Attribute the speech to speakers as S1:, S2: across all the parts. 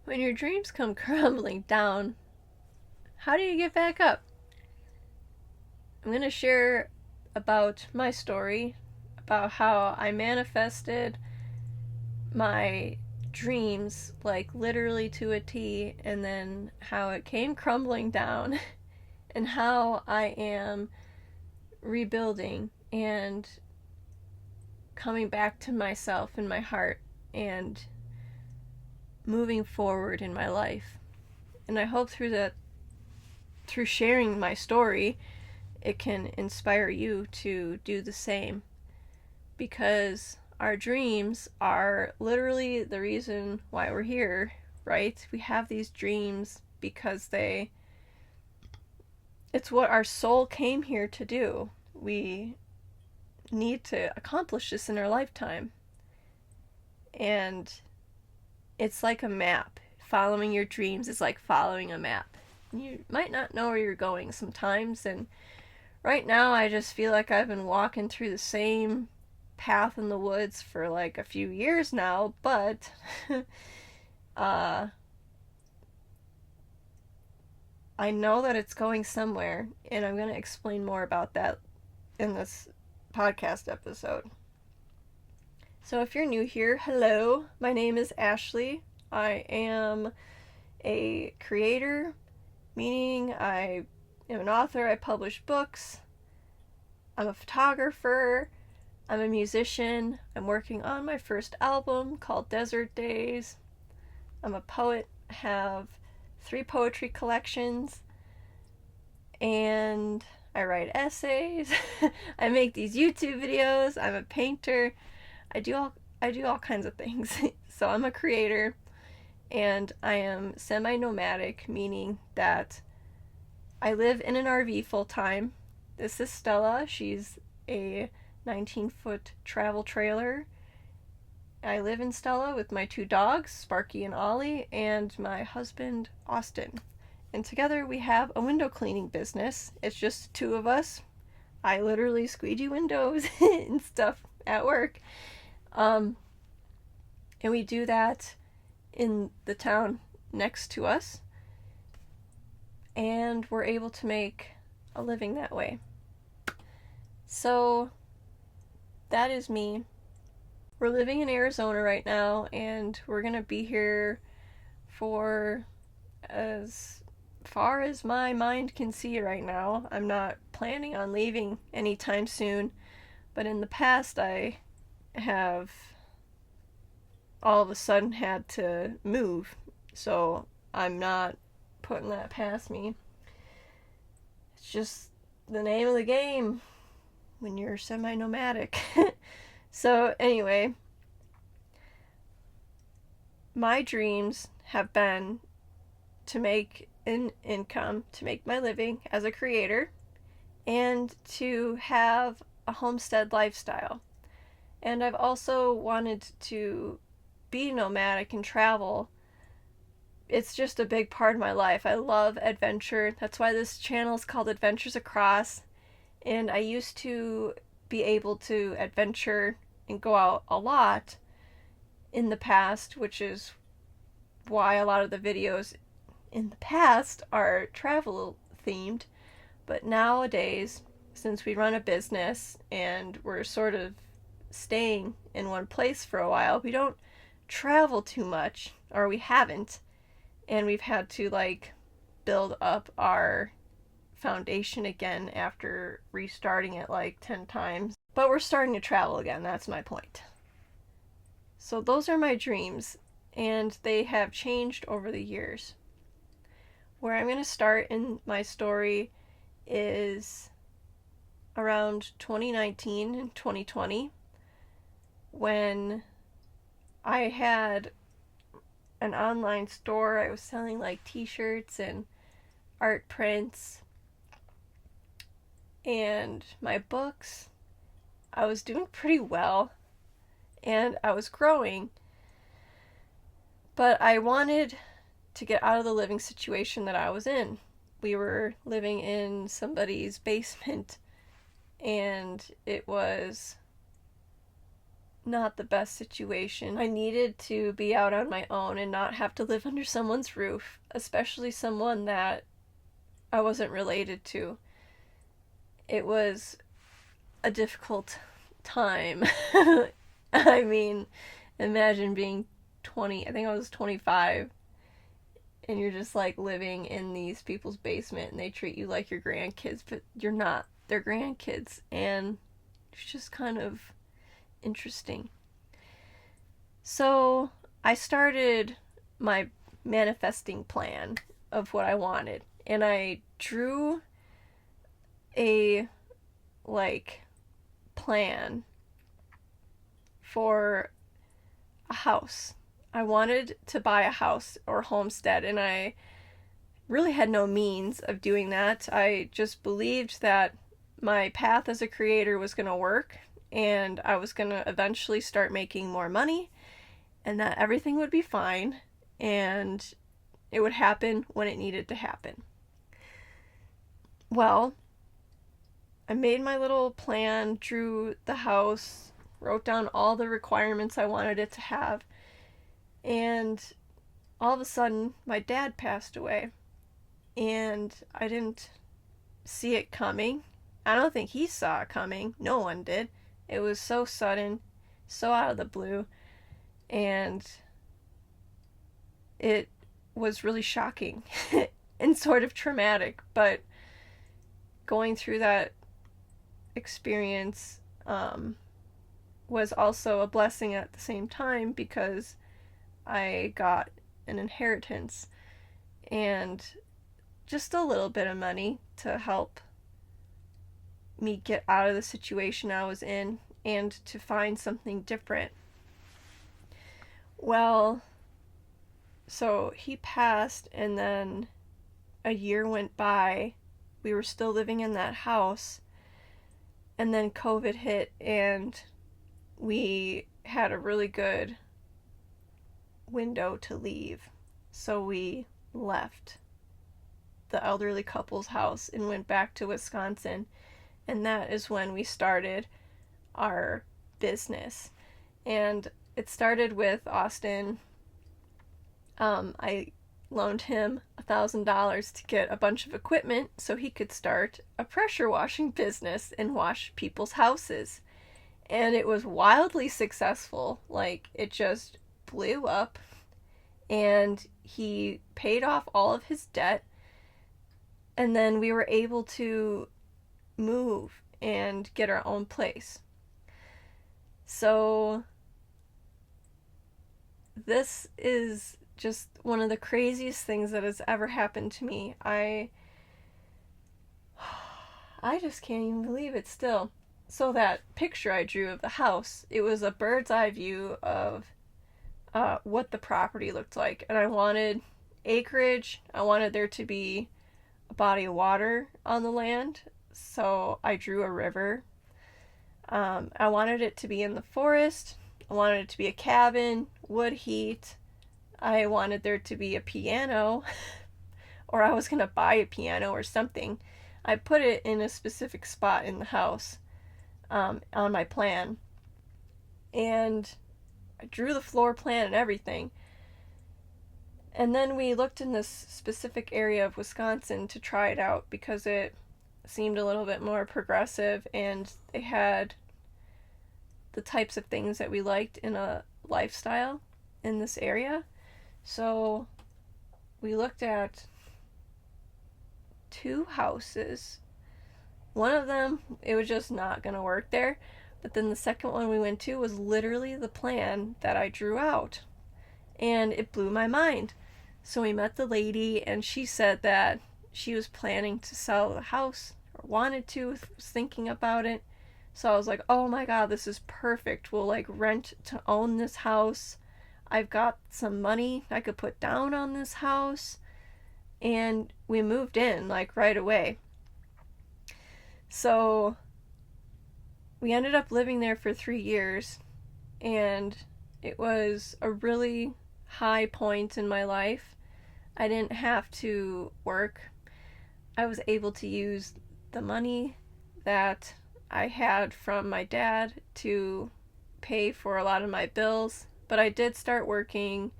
S1: When your dreams come crumbling down, how do you get back up? I'm going to share about my story, about how I manifested my dreams, like literally to a T, and then how it came crumbling down, and how I am rebuilding and coming back to myself and my heart and moving forward in my life. And I hope through sharing my story, it can inspire you to do the same, because our dreams are literally the reason why we're here, right? We have these dreams because it's what our soul came here to do. We need to accomplish this in our lifetime. And it's like a map. Following your dreams is like following a map. You might not know where you're going sometimes, and right now I just feel like I've been walking through the same path in the woods for like a few years now, but uh, I know that it's going somewhere, and I'm going to explain more about that in this podcast episode. So if you're new here, hello, my name is Ashley. I am a creator, meaning I am an author, I publish books, I'm a photographer, I'm a musician, I'm working on my first album called Desert Days, I'm a poet, have 3 poetry collections, and I write essays, I make these YouTube videos, I'm a painter, I do all kinds of things. So I'm a creator, and I am semi-nomadic, meaning that I live in an RV full time. This is Stella. She's a 19-foot travel trailer. I live in Stella with my 2 dogs, Sparky and Ollie, and my husband, Austin. And together we have a window cleaning business. It's just 2 of us. I literally squeegee windows and stuff at work. And we do that in the town next to us. And we're able to make a living that way. So that is me. We're living in Arizona right now, and we're going to be here for as far as my mind can see right now. I'm not planning on leaving anytime soon, but in the past I have all of a sudden had to move, so I'm not putting that past me. It's just the name of the game when you're semi-nomadic. So anyway, my dreams have been to make an income, to make my living as a creator, and to have a homestead lifestyle. And I've also wanted to be nomadic and travel. It's just a big part of my life. I love adventure. That's why this channel is called Adventures Across. And I used to be able to adventure and go out a lot in the past, which is why a lot of the videos in the past are travel themed. But nowadays, since we run a business and we're sort of staying in one place for a while, we don't travel too much, or we haven't, and we've had to build up our foundation again after restarting it 10 times. But we're starting to travel again, that's my point. So those are my dreams, and they have changed over the years. Where I'm going to start in my story is around 2019 and 2020, when I had an online store. I was selling t-shirts and art prints and my books. I was doing pretty well and I was growing, but I wanted to get out of the living situation that I was in. We were living in somebody's basement, and it was not the best situation. I needed to be out on my own and not have to live under someone's roof, especially someone that I wasn't related to. It was a difficult time. I mean, imagine being 20, I think I was 25, and you're just like living in these people's basement and they treat you like your grandkids, but you're not their grandkids, and it's just kind of interesting. So I started my manifesting plan of what I wanted, and I drew a like plan for a house. I wanted to buy a house or homestead, and I really had no means of doing that. I just believed that my path as a creator was going to work, and I was going to eventually start making more money, and that everything would be fine, and it would happen when it needed to happen. Well, I made my little plan, drew the house, wrote down all the requirements I wanted it to have, and all of a sudden my dad passed away, and I didn't see it coming. I don't think he saw it coming. No one did. It was so sudden, so out of the blue, and it was really shocking and sort of traumatic, but going through that experience was also a blessing at the same time, because I got an inheritance and just a little bit of money to help me get out of the situation I was in and to find something different. Well, so he passed, and then a year went by. We were still living in that house, and then COVID hit, and we had a really good window to leave. So we left the elderly couple's house and went back to Wisconsin, and that is when we started our business. And it started with Austin. I loaned him $1,000 to get a bunch of equipment so he could start a pressure washing business and wash people's houses. And it was wildly successful. Like, it just blew up, and he paid off all of his debt, and then we were able to move and get our own place. So this is just one of the craziest things that has ever happened to me. I just can't even believe it still. So that picture I drew of the house, it was a bird's eye view of what the property looked like. And I wanted acreage. I wanted there to be a body of water on the land. So I drew a river. I wanted it to be in the forest. I wanted it to be a cabin, wood heat. I wanted there to be a piano, or I was going to buy a piano or something. I put it in a specific spot in the house on my plan. And I drew the floor plan and everything. And then we looked in this specific area of Wisconsin to try it out because it seemed a little bit more progressive, and they had the types of things that we liked in a lifestyle in this area. So we looked at 2 houses. One of them, it was just not going to work there. But then the second one we went to was literally the plan that I drew out. And it blew my mind. So we met the lady, and she said that she was planning to sell the house, or wanted to, was thinking about it. So I was like, oh my god, this is perfect. We'll like rent to own this house. I've got some money I could put down on this house. And we moved in like right away. So we ended up living there for 3 years, and it was a really high point in my life. I didn't have to work. I was able to use the money that I had from my dad to pay for a lot of my bills. But I did start working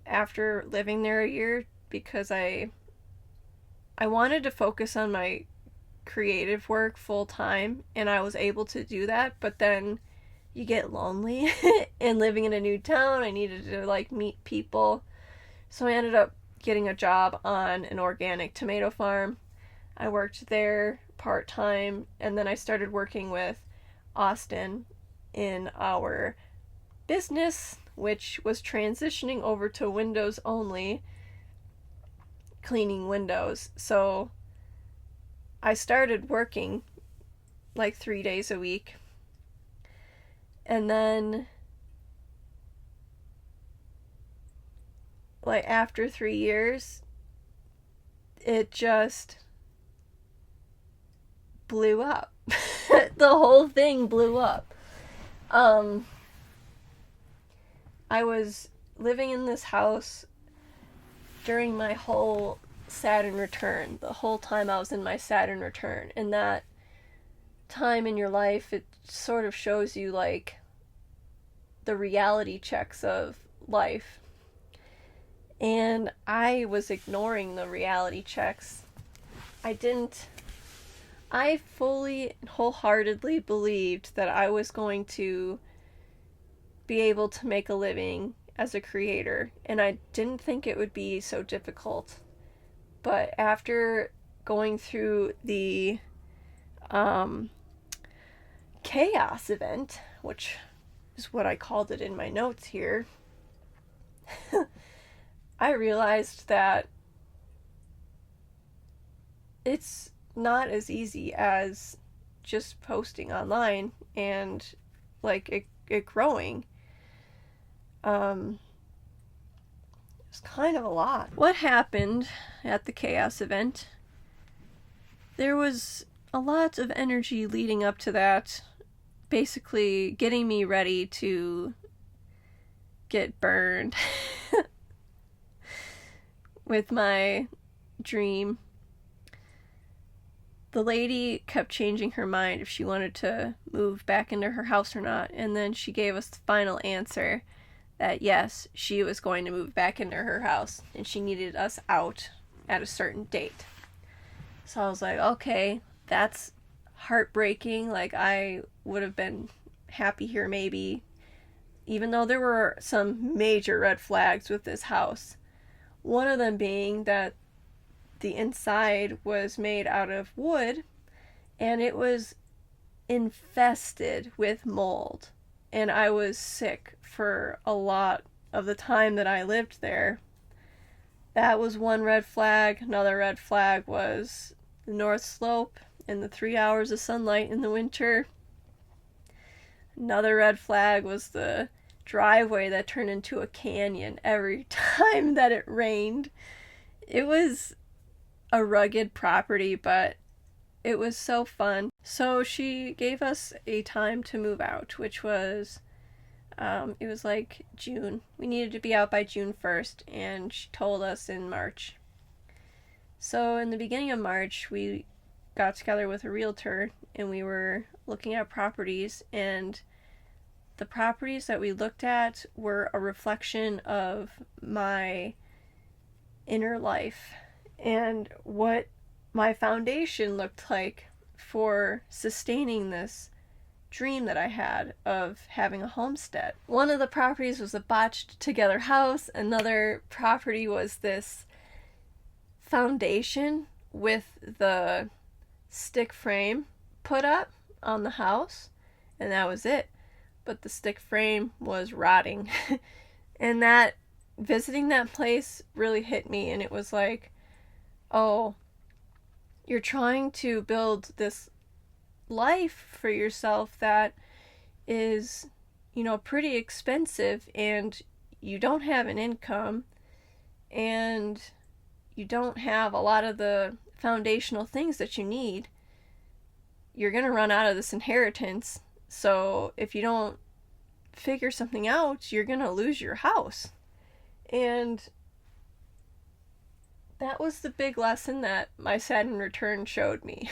S1: after living there a year because I wanted to focus on my creative work full time, and I was able to do that. But then you get lonely and living in a new town, I needed to like meet people. So I ended up getting a job on an organic tomato farm. I worked there part-time, and then I started working with Austin in our business, which was transitioning over to Windows only, cleaning windows. So I started working like 3 days a week. And then, like, after 3 years, it just blew up. The whole thing blew up. I was living in this house during my whole Saturn return, the whole time I was in my Saturn return. And that time in your life, it sort of shows you like the reality checks of life. And I was ignoring the reality checks. I fully and wholeheartedly believed that I was going to be able to make a living as a creator, and I didn't think it would be so difficult. But after going through the chaos event, which is what I called it in my notes here, I realized that it's not as easy as just posting online and like it growing. It's kind of a lot. What happened at the chaos event? There was a lot of energy leading up to that, basically getting me ready to get burned with my dream. The lady kept changing her mind if she wanted to move back into her house or not, and then she gave us the final answer that yes, she was going to move back into her house, and she needed us out at a certain date. So I was like, okay, that's heartbreaking. Like, I would have been happy here maybe, even though there were some major red flags with this house. One of them being that the inside was made out of wood, and it was infested with mold. And I was sick for a lot of the time that I lived there. That was one red flag. Another red flag was the north slope and the 3 hours of sunlight in the winter. Another red flag was the driveway that turned into a canyon every time that it rained. It was a rugged property, but it was so fun. So she gave us a time to move out, which was, it was like June. We needed to be out by June 1st, and she told us in March. So in the beginning of March, we got together with a realtor, and we were looking at properties, and the properties that we looked at were a reflection of my inner life and what my foundation looked like for sustaining this dream that I had of having a homestead. One of the properties was a botched together house. Another property was this foundation with the stick frame put up on the house, and that was it. But the stick frame was rotting. And that, visiting that place really hit me, and it was like, oh, you're trying to build this life for yourself that is, pretty expensive, and you don't have an income, and you don't have a lot of the foundational things that you need. You're going to run out of this inheritance. So if you don't figure something out, you're going to lose your house. And that was the big lesson that my Saturn return showed me,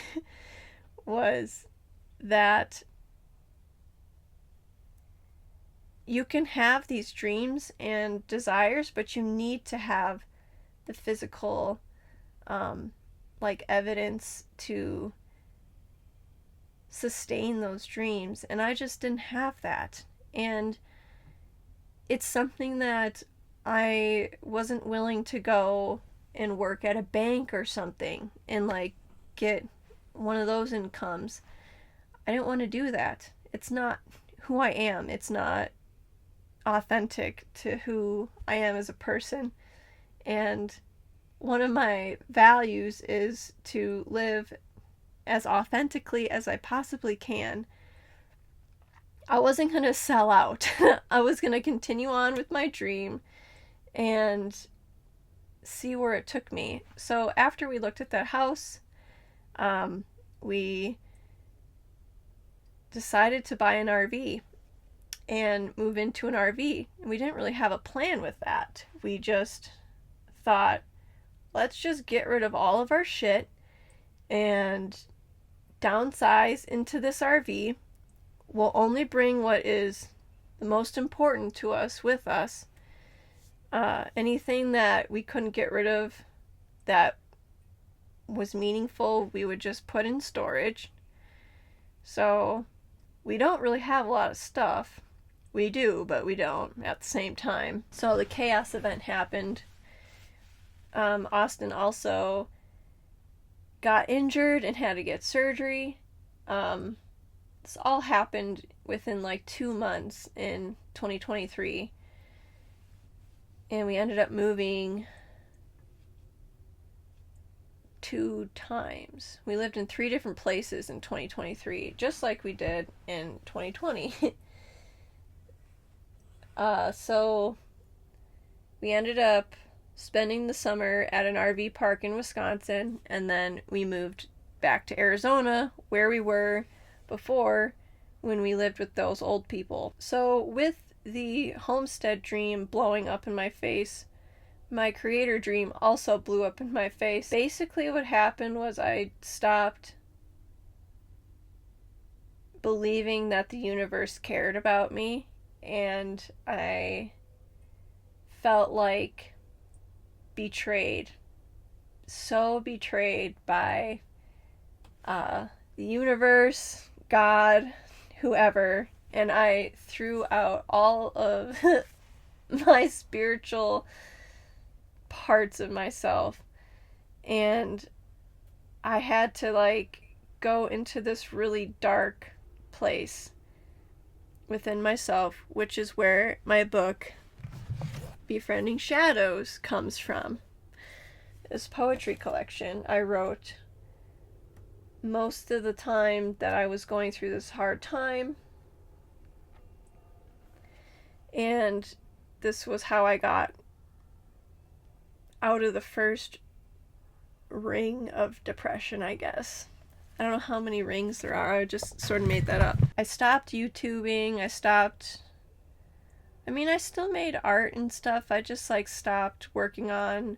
S1: was that you can have these dreams and desires, but you need to have the physical, like, evidence to sustain those dreams. And I just didn't have that. And it's something that I wasn't willing to go and work at a bank or something and, like, get one of those incomes. I didn't want to do that. It's not who I am. It's not authentic to who I am as a person. And one of my values is to live as authentically as I possibly can. I wasn't going to sell out. I was going to continue on with my dream and see where it took me. So after we looked at that house, we decided to buy an RV and move into an RV. And we didn't really have a plan with that. We just thought, let's just get rid of all of our shit and downsize into this RV. We'll only bring what is the most important to us with us. Anything that we couldn't get rid of that was meaningful, we would just put in storage. So we don't really have a lot of stuff. We do, but we don't at the same time. So the chaos event happened. Austin also got injured and had to get surgery. This all happened within like 2 months in 2023. And we ended up moving 2 times. We lived in 3 different places in 2023, just like we did in 2020. So we ended up spending the summer at an RV park in Wisconsin, and then we moved back to Arizona, where we were before when we lived with those old people. So with the homestead dream blowing up in my face, my creator dream also blew up in my face. Basically what happened was I stopped believing that the universe cared about me, and I felt like betrayed. So betrayed by the universe, God, whoever, and I threw out all of my spiritual parts of myself, and I had to like go into this really dark place within myself, which is where my book Befriending Shadows comes from. This poetry collection I wrote most of the time that I was going through this hard time, and this was how I got out of the first ring of depression, I guess. I don't know how many rings there are. I just sort of made that up. I stopped YouTubing. I still made art and stuff. I just like stopped working on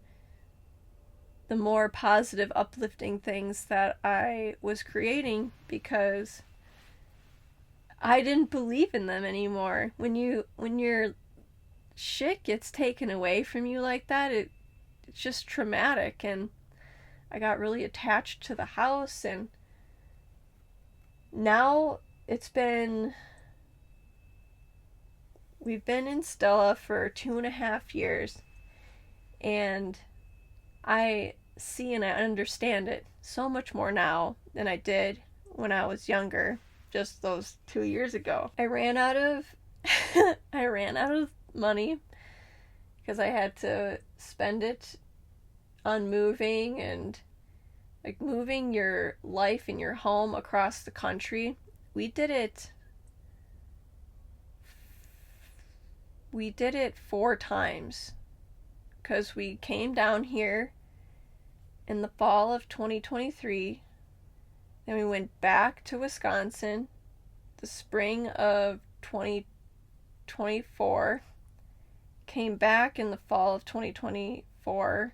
S1: the more positive, uplifting things that I was creating because I didn't believe in them anymore. When your shit gets taken away from you like that, it's just traumatic, and I got really attached to the house, and now we've been in Stella for 2.5 years, and I see and I understand it so much more now than I did when I was younger, just those 2 years ago. I ran out of money because I had to spend it on moving, and like moving your life and your home across the country. We did it 4 times because we came down here in the fall of 2023, then we went back to Wisconsin the spring of 2024, came back in the fall of 2024.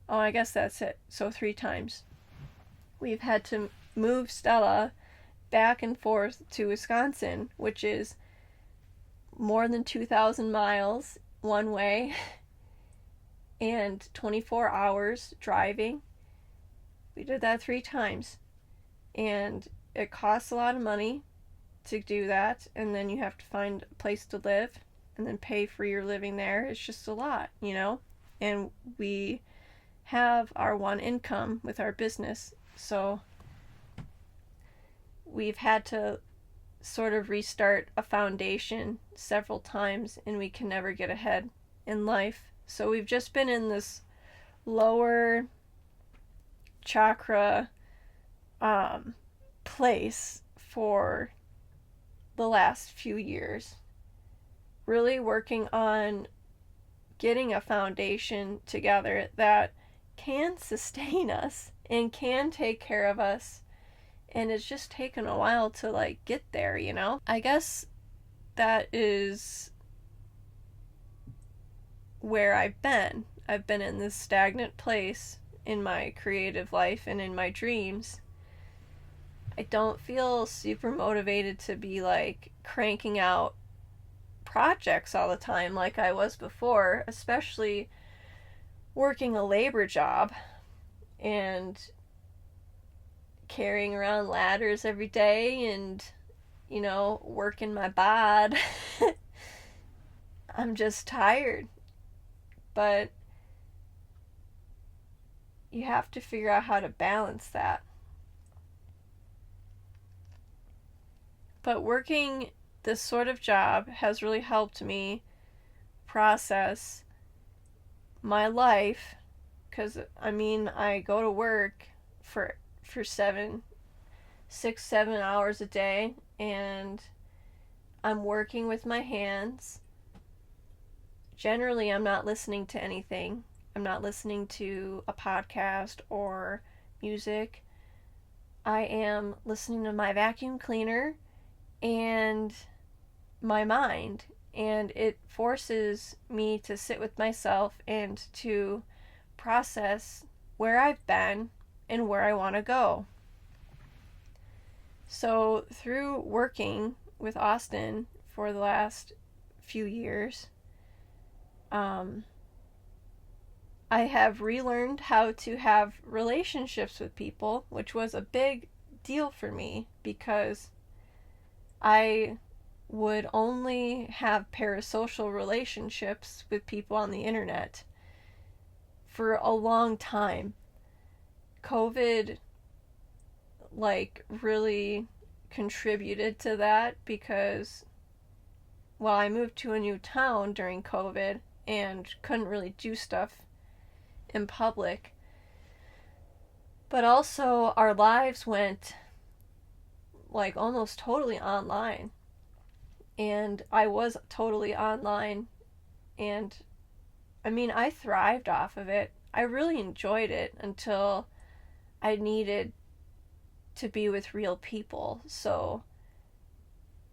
S1: Oh, I guess that's it. So 3 times. We've had to move Stella back and forth to Wisconsin, which is more than 2,000 miles one way and 24 hours driving. We did that 3 times. And it costs a lot of money to do that. And then you have to find a place to live and then pay for your living there. It's just a lot, you know? And we have our one income with our business. So we've had to sort of restart a foundation several times, and we can never get ahead in life. So we've just been in this lower chakra place for the last few years, really working on getting a foundation together that can sustain us and can take care of us. And it's just taken a while to like get there, you know? I guess that is where I've been. I've been in this stagnant place in my creative life and in my dreams. I don't feel super motivated to be like cranking out projects all the time like I was before, especially working a labor job and carrying around ladders every day and, you know, working my bod. I'm just tired. But you have to figure out how to balance that. But working this sort of job has really helped me process my life, because I mean, I go to work for 6-7 hours a day, and I'm working with my hands. Generally, I'm not listening to anything. I'm not listening to a podcast or music. I am listening to my vacuum cleaner and my mind, and it forces me to sit with myself and to process where I've been and where I want to go. So through working with Austin for the last few years, I have relearned how to have relationships with people, which was a big deal for me because I would only have parasocial relationships with people on the internet for a long time. COVID like really contributed to that because, well, I moved to a new town during COVID and couldn't really do stuff in public. But also our lives went like almost totally online. And I was totally online, and I mean, I thrived off of it. I really enjoyed it until I needed to be with real people. So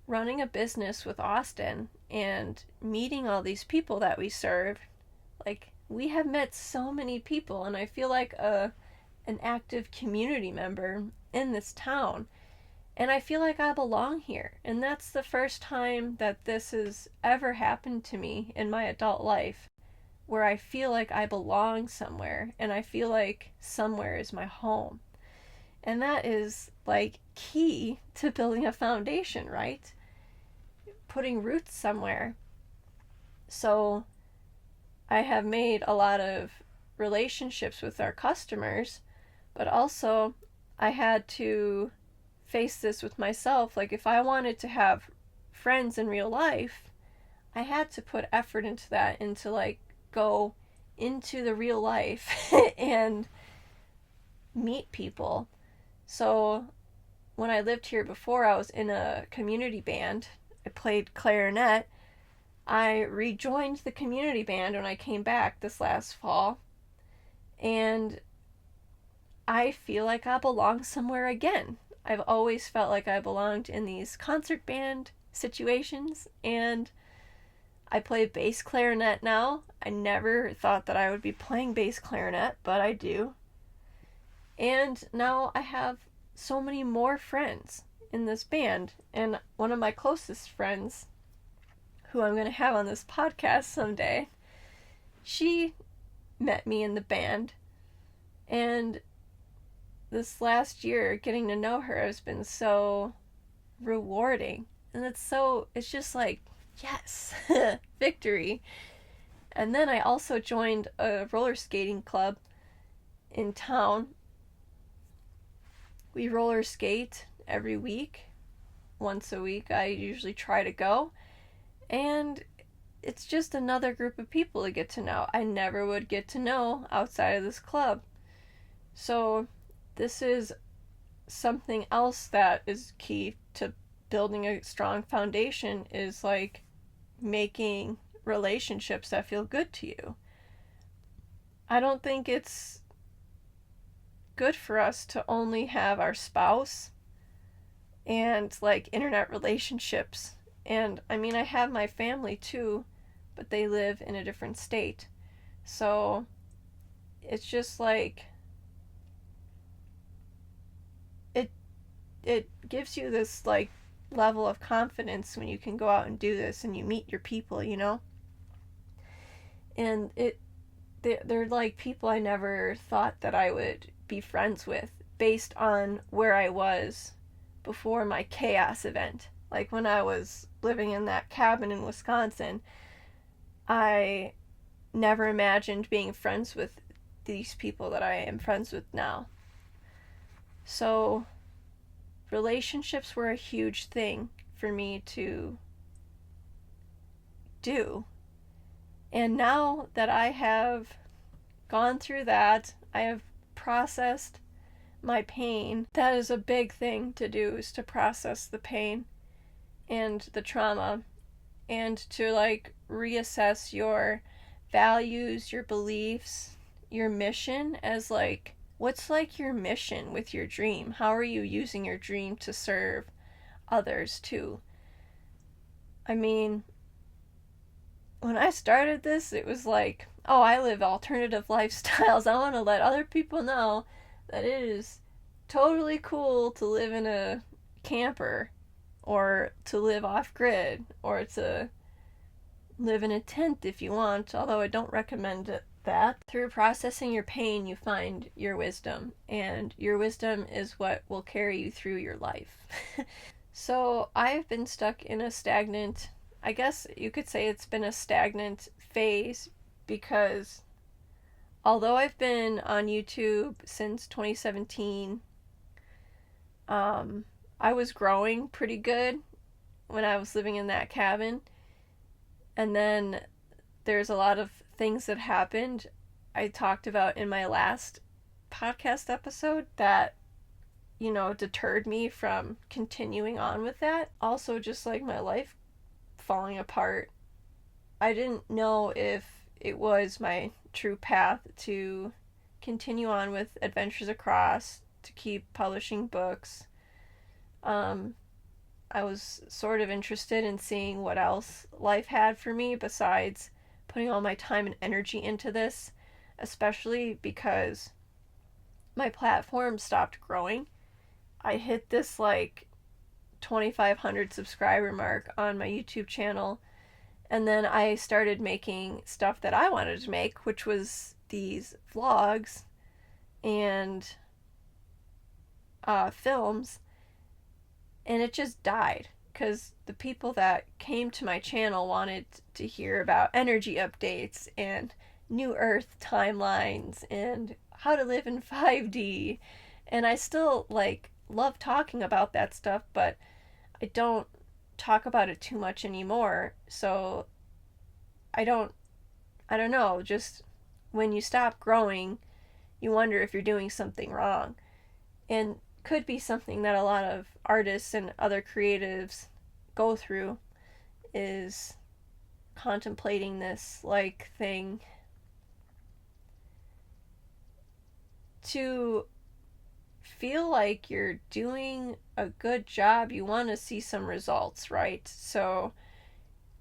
S1: running a business with Austin and meeting all these people that we serve, like, we have met so many people, and I feel like an active community member in this town. And I feel like I belong here. And that's the first time that this has ever happened to me in my adult life, where I feel like I belong somewhere and I feel like somewhere is my home. And that is like key to building a foundation, right? Putting roots somewhere. So I have made a lot of relationships with our customers, but also I had to face this with myself. Like, if I wanted to have friends in real life, I had to put effort into that, and to like go into the real life and meet people. So when I lived here before, I was in a community band. I played clarinet. I rejoined the community band when I came back this last fall, and I feel like I belong somewhere again. I've always felt like I belonged in these concert band situations, and I play bass clarinet now. I never thought that I would be playing bass clarinet, but I do. And now I have so many more friends in this band, and one of my closest friends, who I'm going to have on this podcast someday, she met me in the band, and this last year getting to know her has been so rewarding, and it's just like, yes, victory. And then I also joined a roller skating club in town. We roller skate every week, once a week I usually try to go, and it's just another group of people to get to know. I never would get to know outside of this club. So this is something else that is key to building a strong foundation, is like making relationships that feel good to you. I don't think it's good for us to only have our spouse and like internet relationships. And I mean, I have my family too, but they live in a different state. So it's just like it gives you this like level of confidence when you can go out and do this and you meet your people, you know? And they're like people I never thought that I would be friends with based on where I was before my chaos event. Like when I was living in that cabin in Wisconsin, I never imagined being friends with these people that I am friends with now. So relationships were a huge thing for me to do. And now that I have gone through that, I have processed my pain. That is a big thing to do, is to process the pain and the trauma, and to like reassess your values, your beliefs, your mission as like, what's like your mission with your dream? How are you using your dream to serve others too? I mean, when I started this, it was like, oh, I live alternative lifestyles. I want to let other people know that it is totally cool to live in a camper, or to live off-grid, or to live in a tent if you want, although I don't recommend that. Through processing your pain, you find your wisdom, and your wisdom is what will carry you through your life. So I've been stuck in a stagnant, I guess you could say it's been a stagnant phase, because although I've been on YouTube since 2017, I was growing pretty good when I was living in that cabin. And then there's a lot of things that happened I talked about in my last podcast episode that, you know, deterred me from continuing on with that. Also, just like my life falling apart. I didn't know if it was my true path to continue on with Adventures Across, to keep publishing books. I was sort of interested in seeing what else life had for me besides putting all my time and energy into this, especially because my platform stopped growing. I hit this like 2,500 subscriber mark on my YouTube channel, and then I started making stuff that I wanted to make, which was these vlogs and films, and it just died because the people that came to my channel wanted to hear about energy updates and new Earth timelines and how to live in 5D, and I still like love talking about that stuff, but I don't talk about it too much anymore. So I don't know, just when you stop growing, you wonder if you're doing something wrong. And could be something that a lot of artists and other creatives go through, is contemplating this like thing. To feel like you're doing a good job, you want to see some results, right? So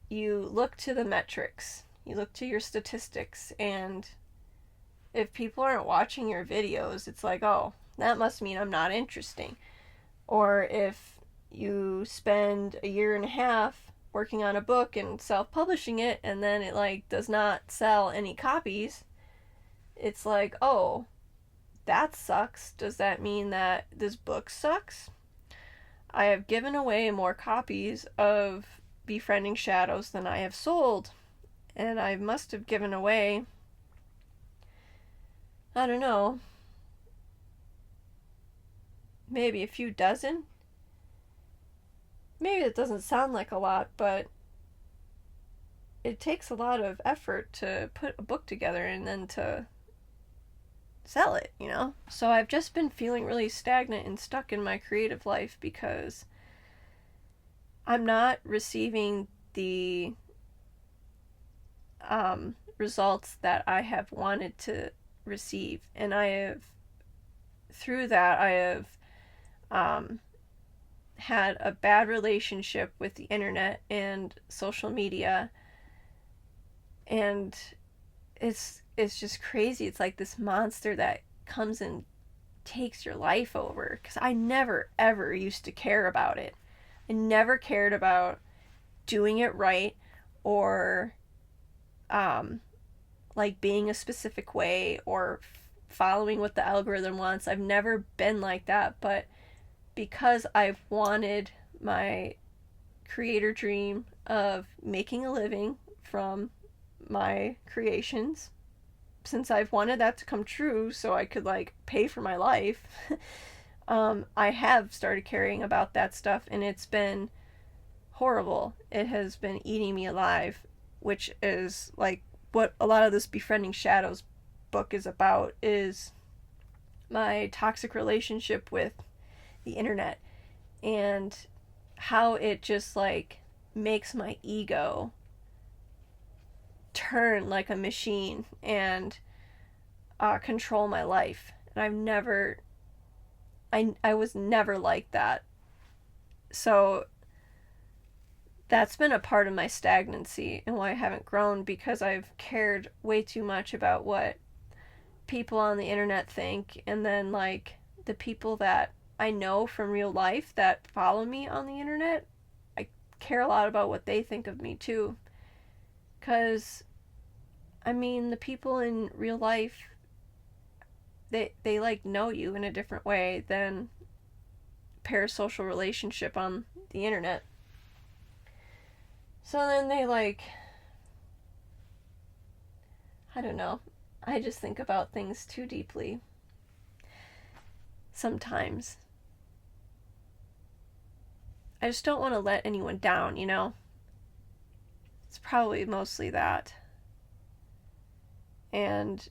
S1: you look to the metrics, you look to your statistics, and if people aren't watching your videos, it's like, oh, that must mean I'm not interesting. Or if you spend a year and a half working on a book and self-publishing it, and then it like does not sell any copies, it's like, oh, that sucks. Does that mean that this book sucks? I have given away more copies of Befriending Shadows than I have sold, and I must have given away, I don't know, maybe a few dozen. Maybe it doesn't sound like a lot, but it takes a lot of effort to put a book together and then to sell it, you know? So I've just been feeling really stagnant and stuck in my creative life because I'm not receiving the results that I have wanted to receive. And through that, I have had a bad relationship with the internet and social media. And it's just crazy. It's like this monster that comes and takes your life over. Because I never, ever used to care about it. I never cared about doing it right or like being a specific way or following what the algorithm wants. I've never been like that. But because I've wanted my creator dream of making a living from my creations, since I've wanted that to come true so I could like pay for my life, I have started caring about that stuff, and it's been horrible. It has been eating me alive, which is like what a lot of this Befriending Shadows book is about, is my toxic relationship with the internet and how it just like makes my ego turn like a machine and control my life. And I was never like that. So that's been a part of my stagnancy and why I haven't grown, because I've cared way too much about what people on the internet think, and then like the people that I know from real life that follow me on the internet, I care a lot about what they think of me too. Because I mean, the people in real life, they like know you in a different way than parasocial relationship on the internet. So then they like, I don't know, I just think about things too deeply sometimes. I just don't want to let anyone down, you know? It's probably mostly that. And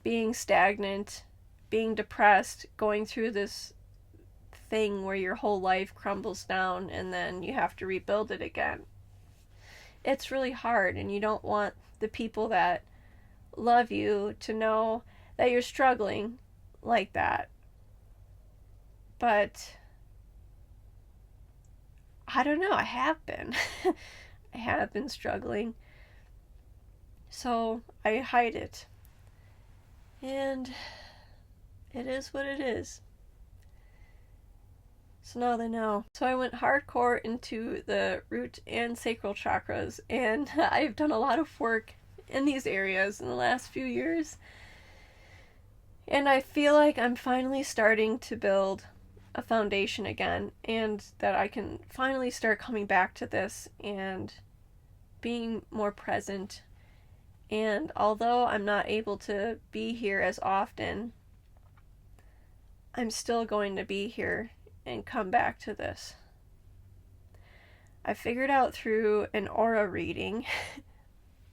S1: being stagnant, being depressed, going through this thing where your whole life crumbles down and then you have to rebuild it again. It's really hard, and you don't want the people that love you to know that you're struggling like that. But I don't know, I have been. I have been struggling. So I hide it. And it is what it is. So now they know. So I went hardcore into the root and sacral chakras, and I've done a lot of work in these areas in the last few years. And I feel like I'm finally starting to build a foundation again, and that I can finally start coming back to this and being more present. And although I'm not able to be here as often, I'm still going to be here and come back to this. I figured out through an aura reading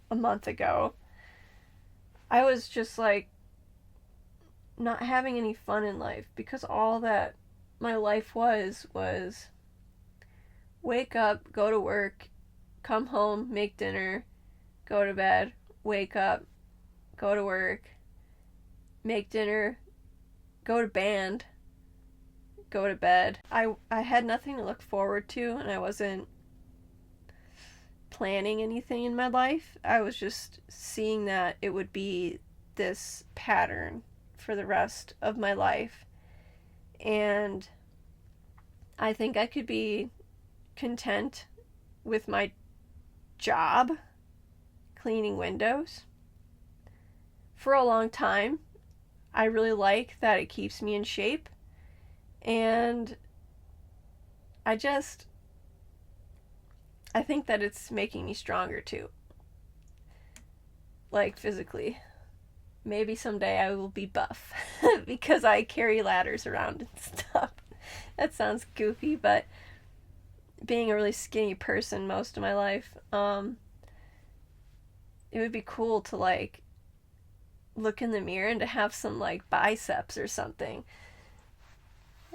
S1: a month ago, I was just like not having any fun in life, because all that my life was wake up, go to work, come home, make dinner, go to bed, wake up, go to work, make dinner, go to band, go to bed. I had nothing to look forward to, and I wasn't planning anything in my life. I was just seeing that it would be this pattern for the rest of my life. And I think I could be content with my job, cleaning windows, for a long time. I really like that it keeps me in shape, and I think that it's making me stronger too, like physically. Maybe someday I will be buff because I carry ladders around and stuff. That sounds goofy, but being a really skinny person most of my life, it would be cool to like look in the mirror and to have some like biceps or something.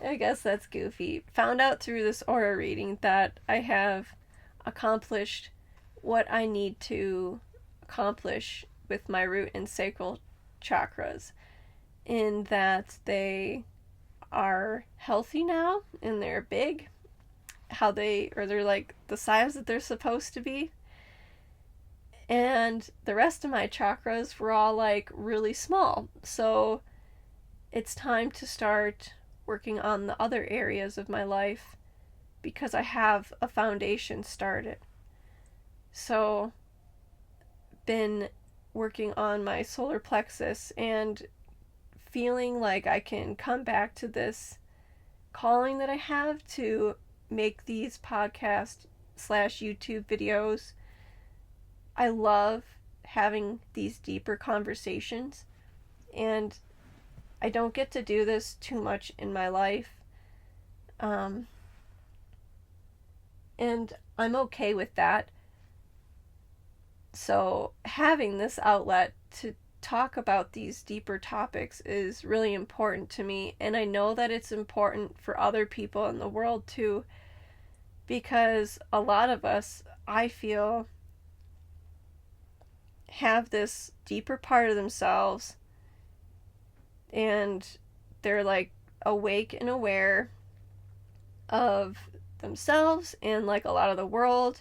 S1: I guess that's goofy. Found out through this aura reading that I have accomplished what I need to accomplish with my root and sacral chakras, in that they are healthy now and they're big, they're like the size that they're supposed to be. And the rest of my chakras were all like really small. So it's time to start working on the other areas of my life because I have a foundation started. So, been working on my solar plexus and feeling like I can come back to this calling that I have to make these podcast / YouTube videos. I love having these deeper conversations, and I don't get to do this too much in my life. And I'm okay with that. So having this outlet to talk about these deeper topics is really important to me, and I know that it's important for other people in the world too, because a lot of us, I feel, have this deeper part of themselves and they're like awake and aware of themselves and like a lot of the world.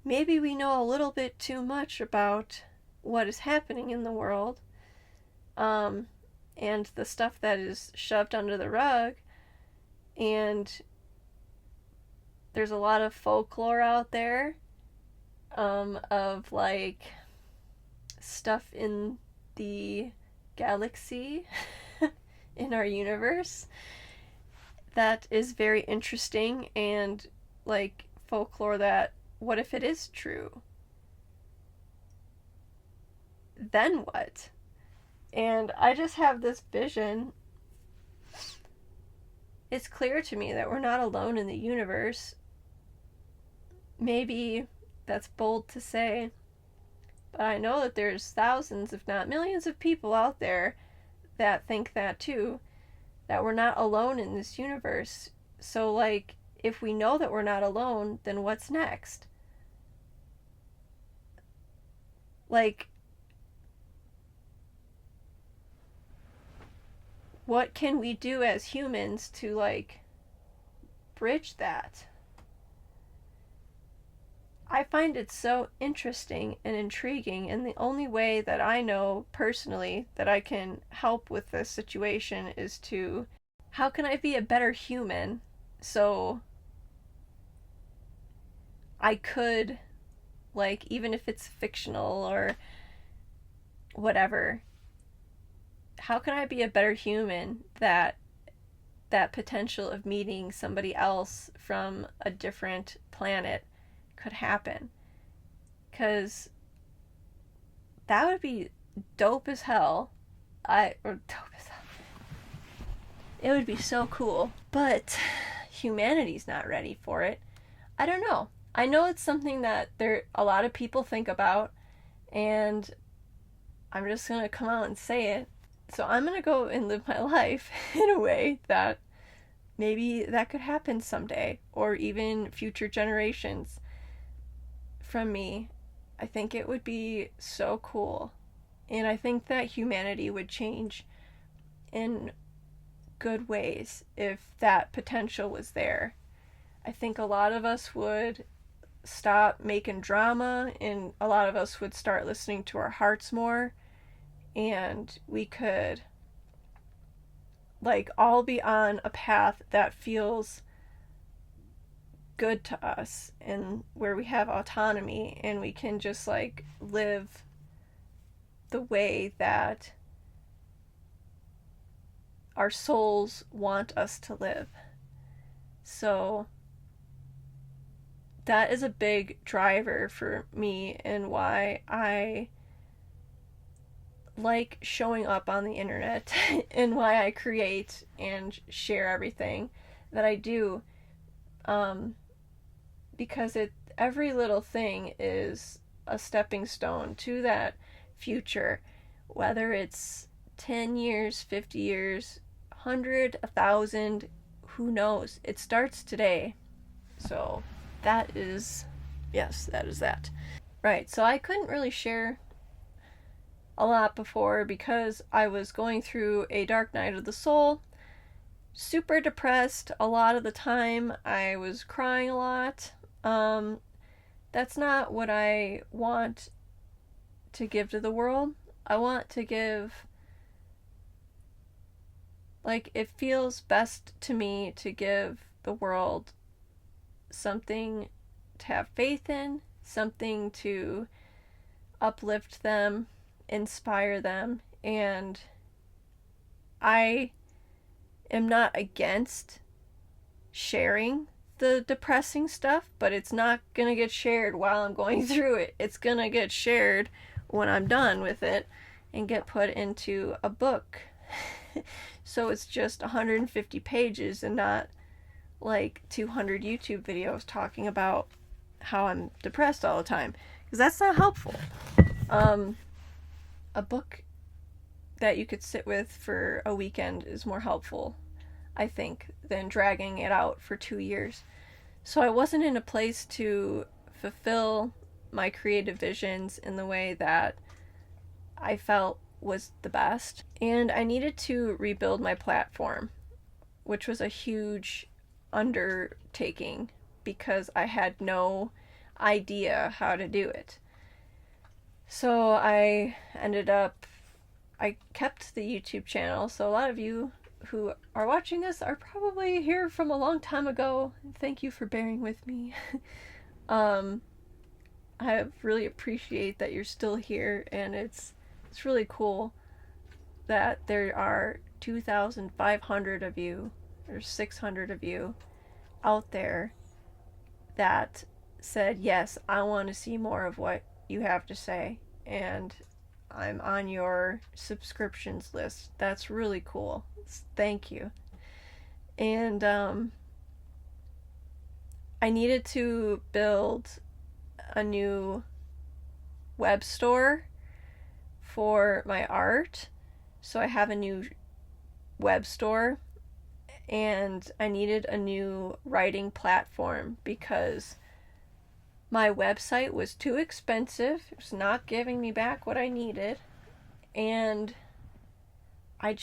S1: Maybe we know a little bit too much about what is happening in the world, and the stuff that is shoved under the rug. And there's a lot of folklore out there, of like stuff in the galaxy, in our universe, that is very interesting, and like folklore that, what if it is true? Then what? And I just have this vision. It's clear to me that we're not alone in the universe. Maybe that's bold to say, but I know that there's thousands, if not millions, of people out there that think that too, that we're not alone in this universe. So, like, if we know that we're not alone, then what's next? Like, what can we do as humans to, like, bridge that? I find it so interesting and intriguing, and the only way that I know personally that I can help with this situation is to, how can I be a better human so I could, like, even if it's fictional or whatever, how can I be a better human that potential of meeting somebody else from a different planet could happen? Because that would be dope as hell. It would be so cool. But humanity's not ready for it. I don't know. I know it's something that a lot of people think about, and I'm just gonna come out and say it. So I'm gonna go and live my life in a way that maybe that could happen someday, or even future generations from me. I think it would be so cool. And I think that humanity would change in good ways if that potential was there. I think a lot of us would stop making drama, and a lot of us would start listening to our hearts more, and we could, like, all be on a path that feels good to us and where we have autonomy and we can just like live the way that our souls want us to live. So that is a big driver for me and why I like showing up on the internet and why I create and share everything that I do, because every little thing is a stepping stone to that future, whether it's 10 years, 50 years, 100, 1,000, who knows? It starts today. So that is, yes, that is that. Right, so I couldn't really share a lot before because I was going through a dark night of the soul, super depressed a lot of the time. I was crying a lot. That's not what I want to give to the world. I want to give, like, it feels best to me to give the world something to have faith in, something to uplift them, inspire them, and I am not against sharing the depressing stuff, but it's not gonna get shared while I'm going through it. It's gonna get shared when I'm done with it and get put into a book. So it's just 150 pages and not like 200 YouTube videos talking about how I'm depressed all the time, because that's not helpful. A book that you could sit with for a weekend is more helpful, I think, than dragging it out for 2 years. So I wasn't in a place to fulfill my creative visions in the way that I felt was the best. And I needed to rebuild my platform, which was a huge undertaking because I had no idea how to do it. So I kept the YouTube channel. So a lot of you who are watching this are probably here from a long time ago. Thank you for bearing with me. I really appreciate that you're still here, and it's really cool that there are 2,500 of you or 600 of you out there that said, yes, I want to see more of what you have to say, and I'm on your subscriptions list. That's really cool. Thank you. And I needed to build a new web store for my art. So I have a new web store, and I needed a new writing platform because my website was too expensive. It was not giving me back what I needed. And I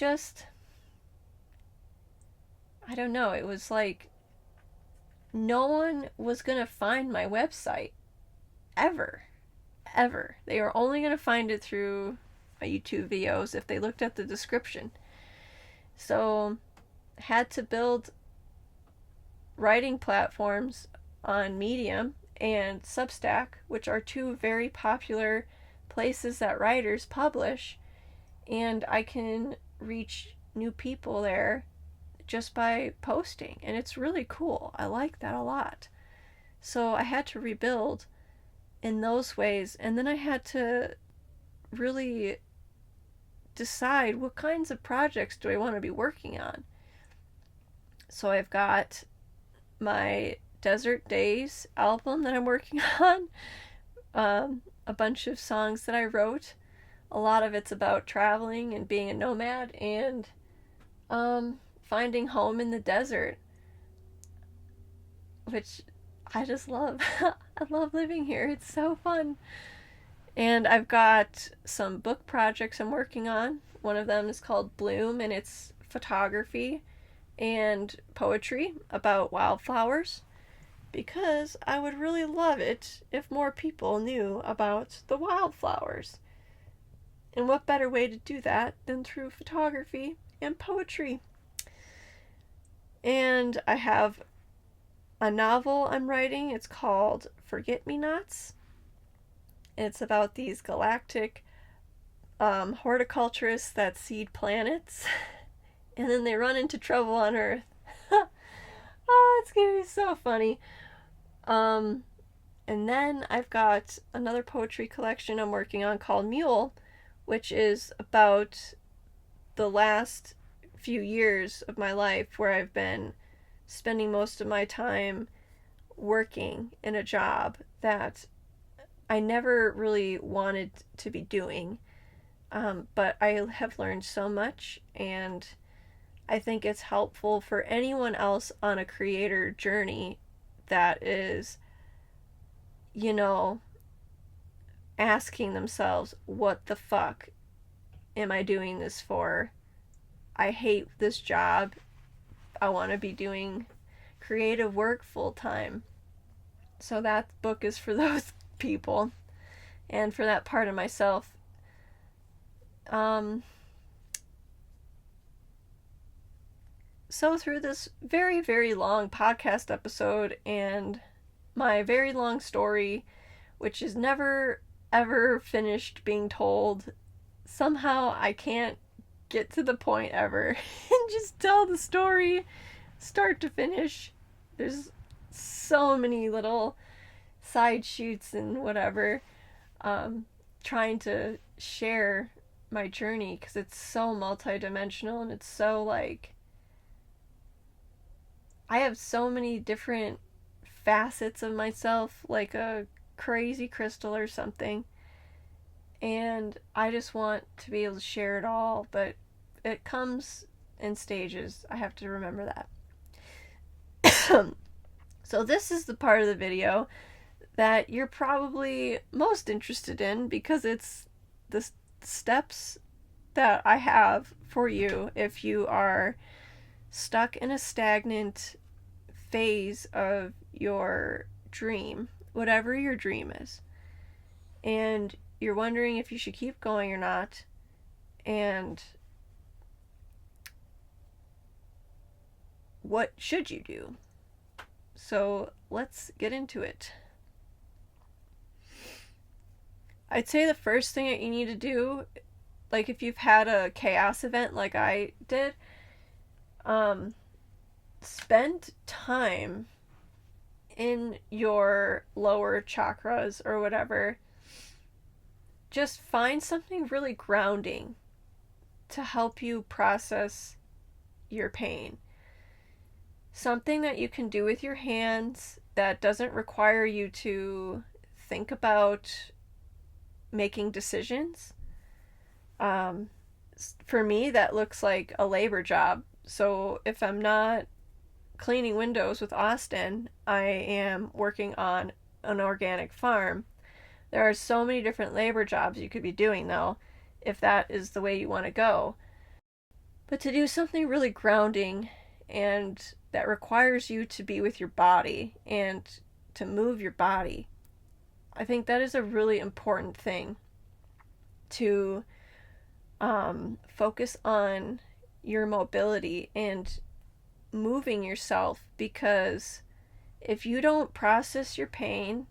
S1: don't know. It was like no one was going to find my website ever. Ever. They were only going to find it through my YouTube videos if they looked at the description. So had to build writing platforms on Medium and Substack, which are two very popular places that writers publish, and I can reach new people there just by posting, and it's really cool. I like that a lot. So I had to rebuild in those ways, and then I had to really decide what kinds of projects do I want to be working on. So I've got my Desert Days album that I'm working on, a bunch of songs that I wrote. A lot of it's about traveling and being a nomad and finding home in the desert, which I just love. I love living here. It's so fun. And I've got some book projects I'm working on. One of them is called Bloom, and it's photography and poetry about wildflowers, because I would really love it if more people knew about the wildflowers. And what better way to do that than through photography and poetry? And I have a novel I'm writing. It's called Forget-Me-Nots. It's about these galactic horticulturists that seed planets, and then they run into trouble on Earth. Oh, it's gonna be so funny. And then I've got another poetry collection I'm working on called Mule, which is about the last few years of my life where I've been spending most of my time working in a job that I never really wanted to be doing. But I have learned so much, and I think it's helpful for anyone else on a creator journey that is, asking themselves, what the fuck am I doing this for? I hate this job. I want to be doing creative work full time. So that book is for those people and for that part of myself. So through this very, very long podcast episode and my very long story, which is never ever finished being told, somehow I can't get to the point ever and just tell the story start to finish. There's so many little side shoots and whatever, trying to share my journey because it's so multidimensional and it's so like I have so many different facets of myself, like a crazy crystal or something, and I just want to be able to share it all, but it comes in stages. I have to remember that. So this is the part of the video that you're probably most interested in because it's the steps that I have for you if you are stuck in a stagnant phase of your dream, whatever your dream is, and you're wondering if you should keep going or not, and what should you do. So let's get into it. I'd say the first thing that you need to do, like if you've had a chaos event like I did, spend time in your lower chakras or whatever. Just find something really grounding to help you process your pain. Something that you can do with your hands that doesn't require you to think about making decisions. For me, that looks like a labor job. So if I'm not cleaning windows with Austin, I am working on an organic farm. There are so many different labor jobs you could be doing, though, if that is the way you want to go. But to do something really grounding and that requires you to be with your body and to move your body, I think that is a really important thing to focus on your mobility and moving yourself, because if you don't process your pain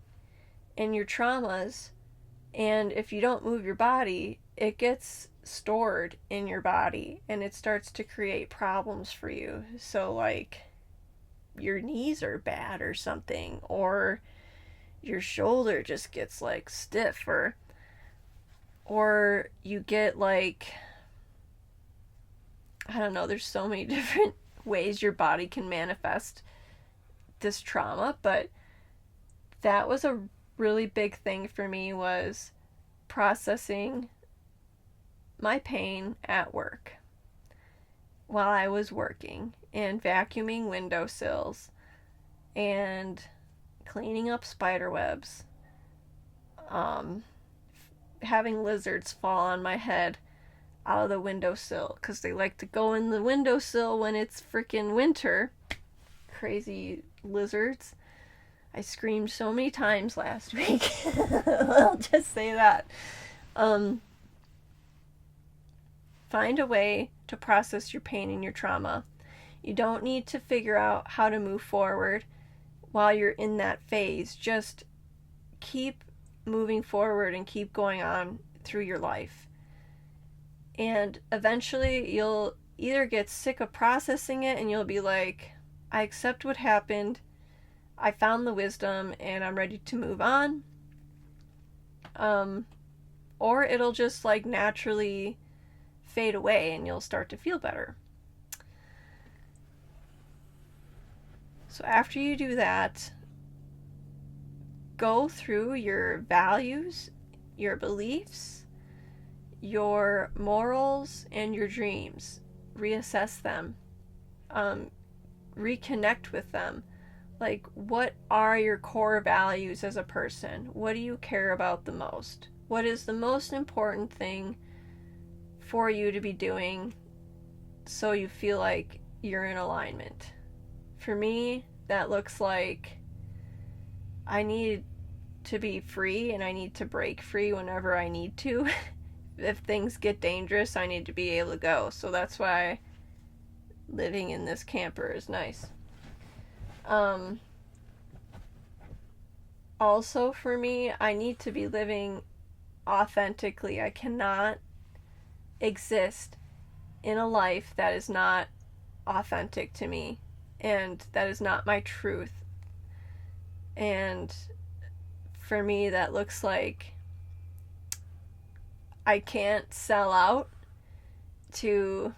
S1: and your traumas, and if you don't move your body, it gets stored in your body and it starts to create problems for you. So like your knees are bad or something, or your shoulder just gets like stiff, or you get like, I don't know, there's so many different ways your body can manifest this trauma, but that was a really big thing for me, was processing my pain at work while I was working and vacuuming windowsills and cleaning up spider webs, having lizards fall on my head out of the windowsill because they like to go in the windowsill when it's freaking winter. Crazy lizards. I screamed so many times last week. I'll just say that. Find a way to process your pain and your trauma. You don't need to figure out how to move forward while you're in that phase. Just keep moving forward and keep going on through your life. And eventually you'll either get sick of processing it and you'll be like, I accept what happened, I found the wisdom, and I'm ready to move on. Or it'll just like naturally fade away and you'll start to feel better. So after you do that, go through your values, your beliefs, your morals, and your dreams. Reassess them. Reconnect with them. Like, what are your core values as a person? What do you care about the most? What is the most important thing for you to be doing so you feel like you're in alignment? For me, that looks like I need to be free and I need to break free whenever I need to. If things get dangerous, I need to be able to go. So that's why living in this camper is nice. Also, for me, I need to be living authentically. I cannot exist in a life that is not authentic to me and that is not my truth. And for me, that looks like I can't sell out to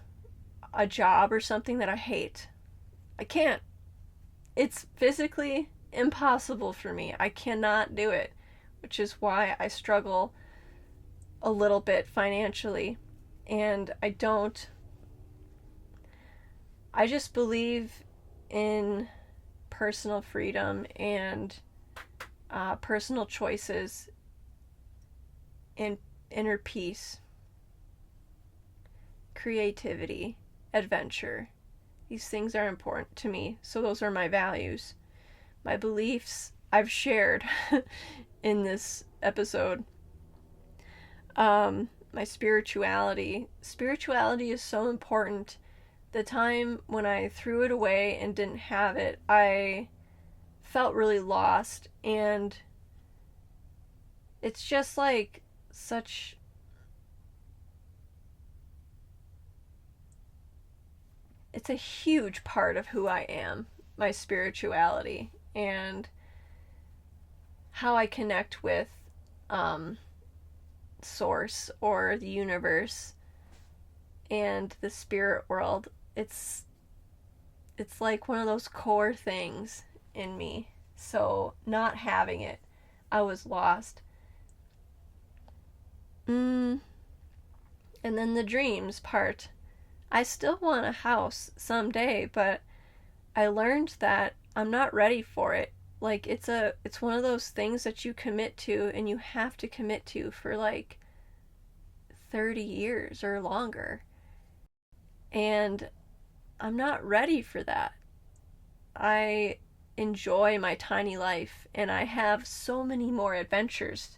S1: a job or something that I hate. I can't. It's physically impossible for me. I cannot do it, which is why I struggle a little bit financially. And I just believe in personal freedom and personal choices and inner peace, creativity, adventure. These things are important to me, so those are my values. My beliefs I've shared in this episode. My spirituality. Spirituality is so important. The time when I threw it away and didn't have it, I felt really lost, and it's just like such it's a huge part of who I am, my spirituality, and how I connect with source or the universe and the spirit world. It's like one of those core things in me. So not having it, I was lost. And then the dreams part. I still want a house someday, but I learned that I'm not ready for it. Like, it's one of those things that you commit to, and you have to commit to for like 30 years or longer. And I'm not ready for that. I enjoy my tiny life, and I have so many more adventures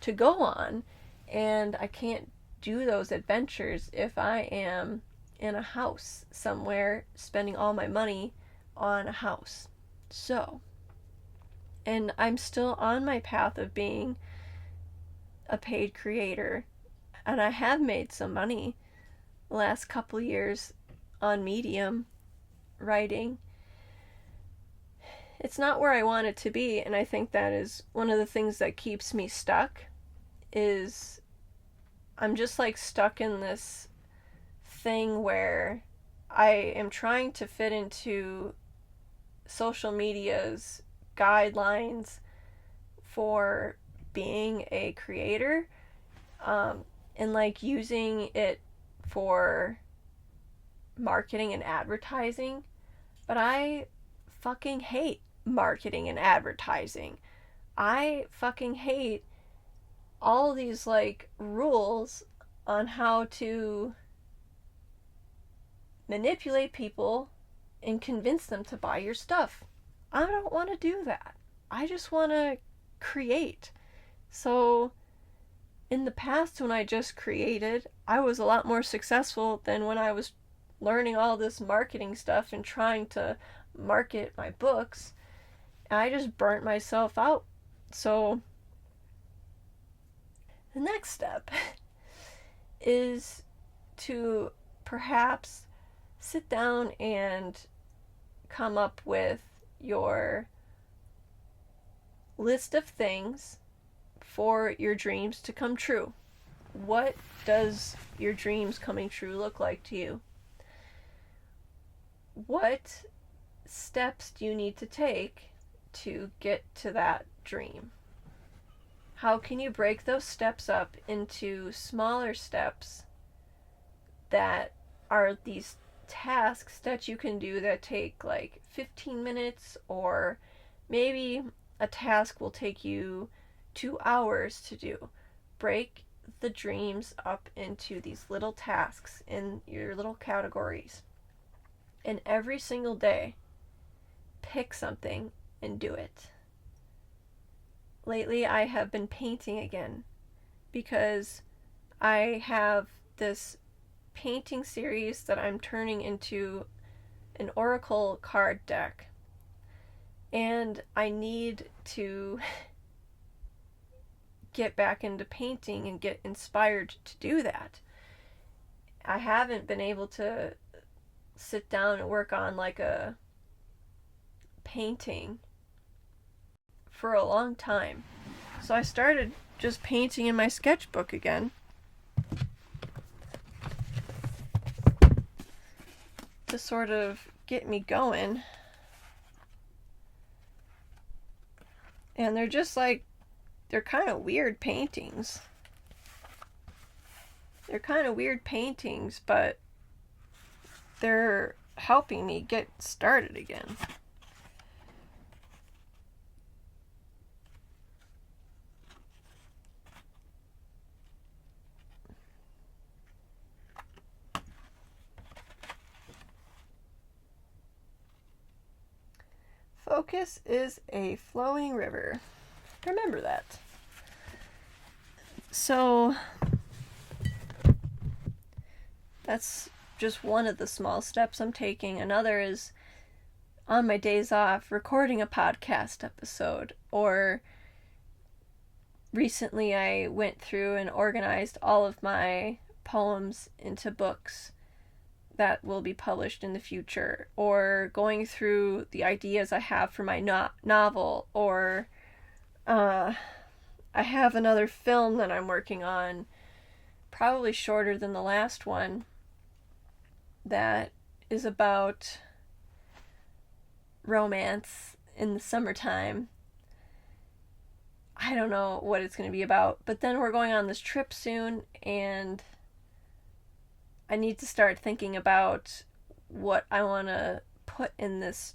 S1: to go on, and I can't do those adventures if I am in a house somewhere spending all my money on a house. So, and I'm still on my path of being a paid creator, and I have made some money the last couple years on Medium writing. It's not where I want it to be, and I think that is one of the things that keeps me stuck. Is I'm just like stuck in this thing where I am trying to fit into social media's guidelines for being a creator, and like using it for marketing and advertising. But I fucking hate marketing and advertising. I fucking hate all these like rules on how to manipulate people and convince them to buy your stuff. I don't want to do that. I just want to create. So in the past, when I just created, I was a lot more successful than when I was learning all this marketing stuff and trying to market my books. I just burnt myself out. So the next step is to perhaps sit down and come up with your list of things for your dreams to come true. What does your dreams coming true look like to you? What steps do you need to take to get to that dream? How can you break those steps up into smaller steps that are these tasks that you can do that take like 15 minutes, or maybe a task will take you 2 hours to do? Break the dreams up into these little tasks in your little categories. And every single day, pick something and do it. Lately, I have been painting again because I have this painting series that I'm turning into an oracle card deck. And I need to get back into painting and get inspired to do that. I haven't been able to sit down and work on like a painting for a long time. So I started just painting in my sketchbook again. To sort of get me going. And they're just like, they're kind of weird paintings. They're kind of weird paintings, but they're helping me get started again. Focus is a flowing river. Remember that. So that's just one of the small steps I'm taking. Another is on my days off recording a podcast episode. Or recently I went through and organized all of my poems into books that will be published in the future, or going through the ideas I have for my novel, or I have another film that I'm working on, probably shorter than the last one, that is about romance in the summertime. I don't know what it's going to be about, but then we're going on this trip soon, and I need to start thinking about what I want to put in this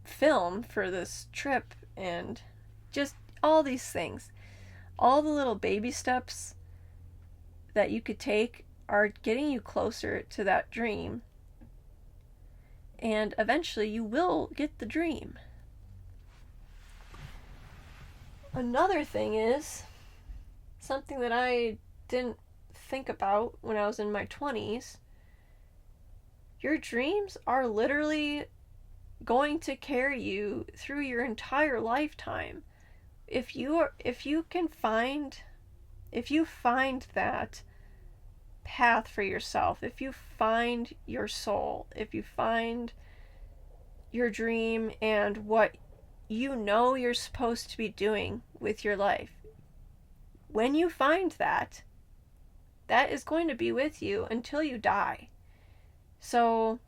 S1: film for this trip, and just all these things. All the little baby steps that you could take are getting you closer to that dream. And eventually you will get the dream. Another thing is something that I didn't think about when I was in my 20s. Your dreams are literally going to carry you through your entire lifetime. If you find that path for yourself, if you find your soul, if you find your dream and what you know you're supposed to be doing with your life, when you find that, that is going to be with you until you die. So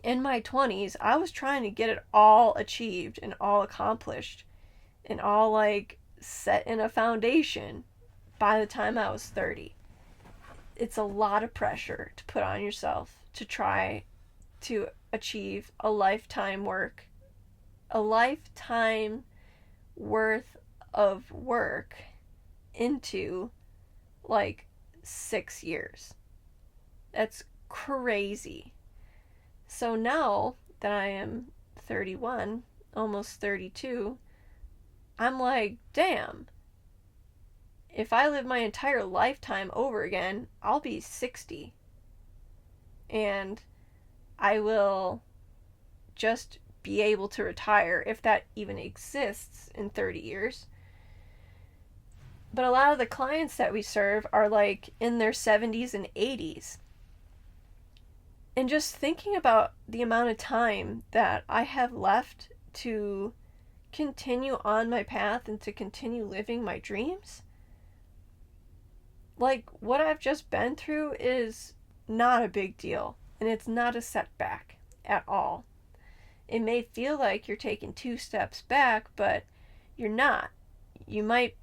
S1: in my 20s, I was trying to get it all achieved and all accomplished and all like set in a foundation by the time I was 30. It's a lot of pressure to put on yourself to try to achieve a lifetime worth of work into like 6 years. That's crazy. So now that I am 31, almost 32, I'm like, damn, if I live my entire lifetime over again, I'll be 60. And I will just be able to retire, if that even exists in 30 years. But a lot of the clients that we serve are like in their 70s and 80s. And just thinking about the amount of time that I have left to continue on my path and to continue living my dreams, like what I've just been through is not a big deal, and it's not a setback at all. It may feel like you're taking 2 steps back, but you're not. You might.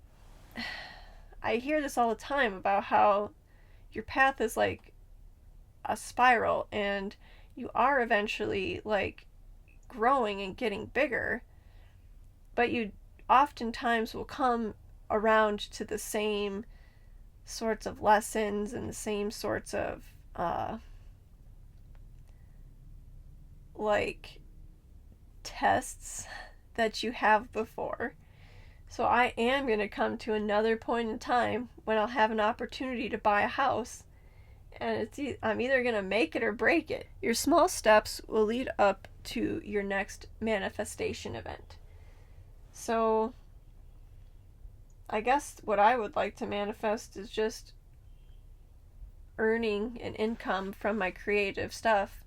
S1: I hear this all the time about how your path is like a spiral, and you are eventually like growing and getting bigger, but you oftentimes will come around to the same sorts of lessons and the same sorts of like tests that you have before. So I am going to come to another point in time when I'll have an opportunity to buy a house, and I'm either going to make it or break it. Your small steps will lead up to your next manifestation event. So I guess what I would like to manifest is just earning an income from my creative stuff.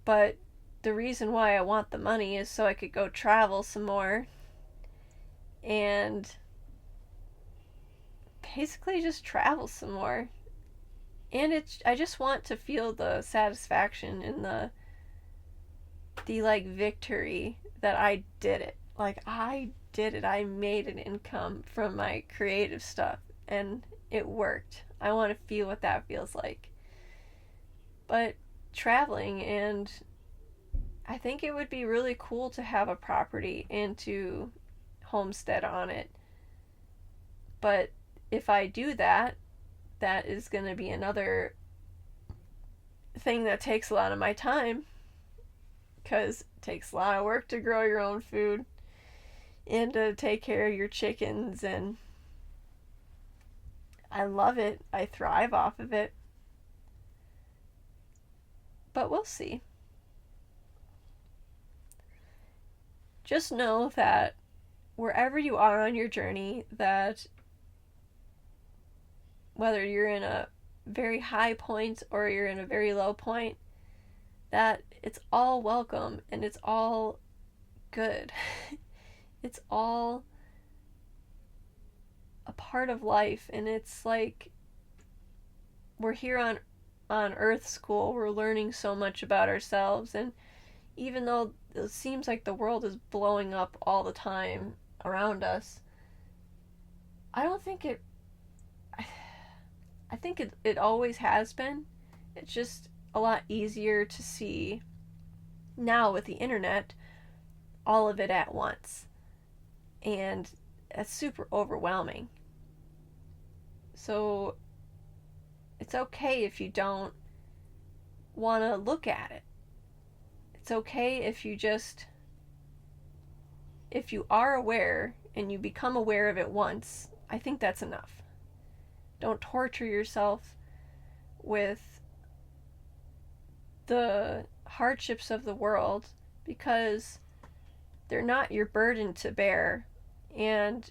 S1: But the reason why I want the money is so I could go travel some more and basically just travel some more. And I just want to feel the satisfaction and the like victory that I did it. Like, I did it. I made an income from my creative stuff, and it worked. I want to feel what that feels like. But traveling, and I think it would be really cool to have a property and to homestead on it. But if I do that, that is going to be another thing that takes a lot of my time, because it takes a lot of work to grow your own food and to take care of your chickens, and I love it. I thrive off of it. But we'll see. Just know that wherever you are on your journey, that whether you're in a very high point or you're in a very low point, that it's all welcome and it's all good. It's all a part of life, and it's like we're here on Earth School. We're learning so much about ourselves, and even though it seems like the world is blowing up all the time around us, I don't think it. I think it always has been. It's just a lot easier to see now with the internet, all of it at once. And that's super overwhelming. So it's okay if you don't want to look at it. It's okay if you are aware and you become aware of it once. I think that's enough. Don't torture yourself with the hardships of the world, because they're not your burden to bear. And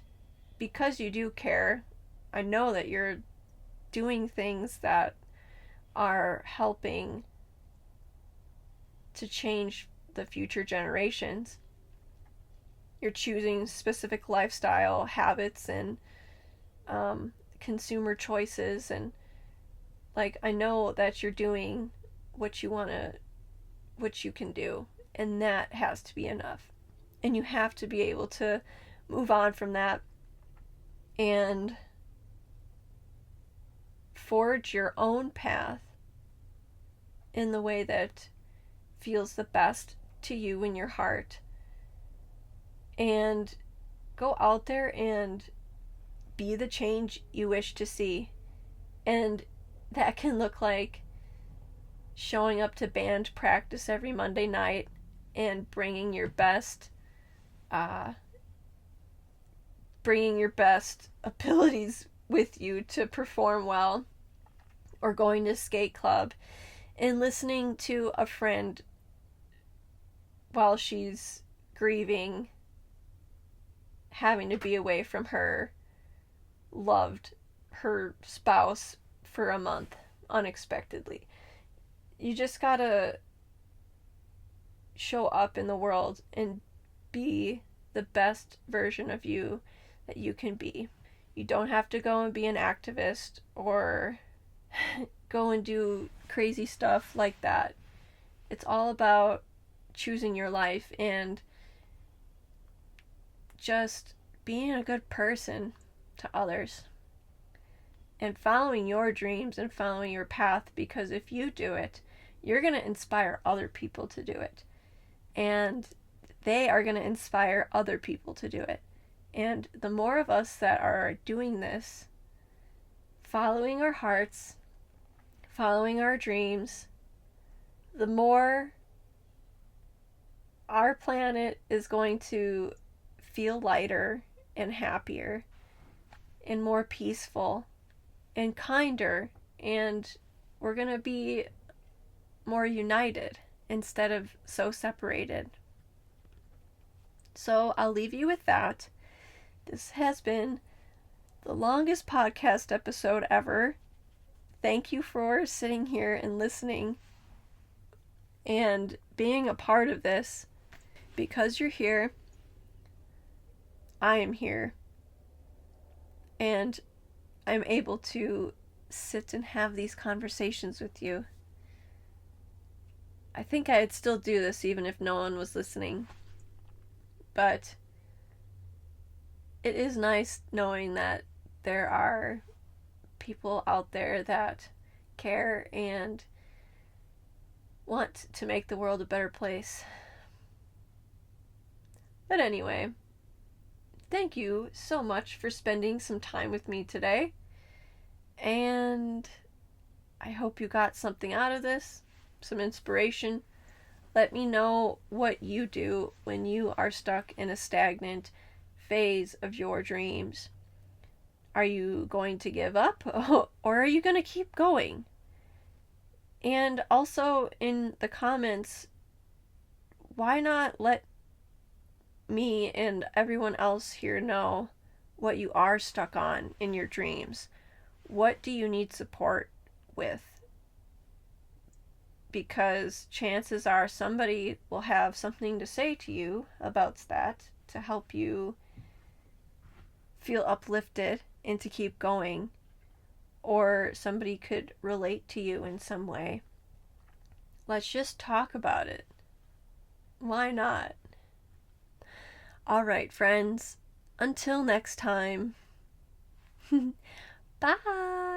S1: because you do care, I know that you're doing things that are helping to change the future generations. You're choosing specific lifestyle habits and consumer choices, and like, I know that you're doing what you can do, and that has to be enough. And you have to be able to move on from that and forge your own path in the way that feels the best to you in your heart, and go out there and be the change you wish to see. And that can look like showing up to band practice every Monday night and bringing your best abilities with you to perform well, or going to skate club and listening to a friend while she's grieving having to be away from her her spouse for a month unexpectedly. You just gotta show up in the world and be the best version of you that you can be. You don't have to go and be an activist or go and do crazy stuff like that. It's all about choosing your life and just being a good person to others and following your dreams and following your path, because if you do it, you're going to inspire other people to do it. And they are going to inspire other people to do it. And the more of us that are doing this, following our hearts, following our dreams, the more our planet is going to feel lighter and happier and more peaceful and kinder, and we're going to be more united instead of so separated. So I'll leave you with that. This has been the longest podcast episode ever. Thank you for sitting here and listening and being a part of this. Because you're here, I am here. And I'm able to sit and have these conversations with you. I think I'd still do this even if no one was listening. But it is nice knowing that there are people out there that care and want to make the world a better place. But anyway, thank you so much for spending some time with me today. And I hope you got something out of this, some inspiration. Let me know what you do when you are stuck in a stagnant phase of your dreams. Are you going to give up, or are you going to keep going? And also in the comments, why not let me and everyone else here know what you are stuck on in your dreams? What do you need support with? Because chances are somebody will have something to say to you about that to help you feel uplifted and to keep going. Or somebody could relate to you in some way. Let's just talk about it. Why not? All right, friends. Until next time. Bye.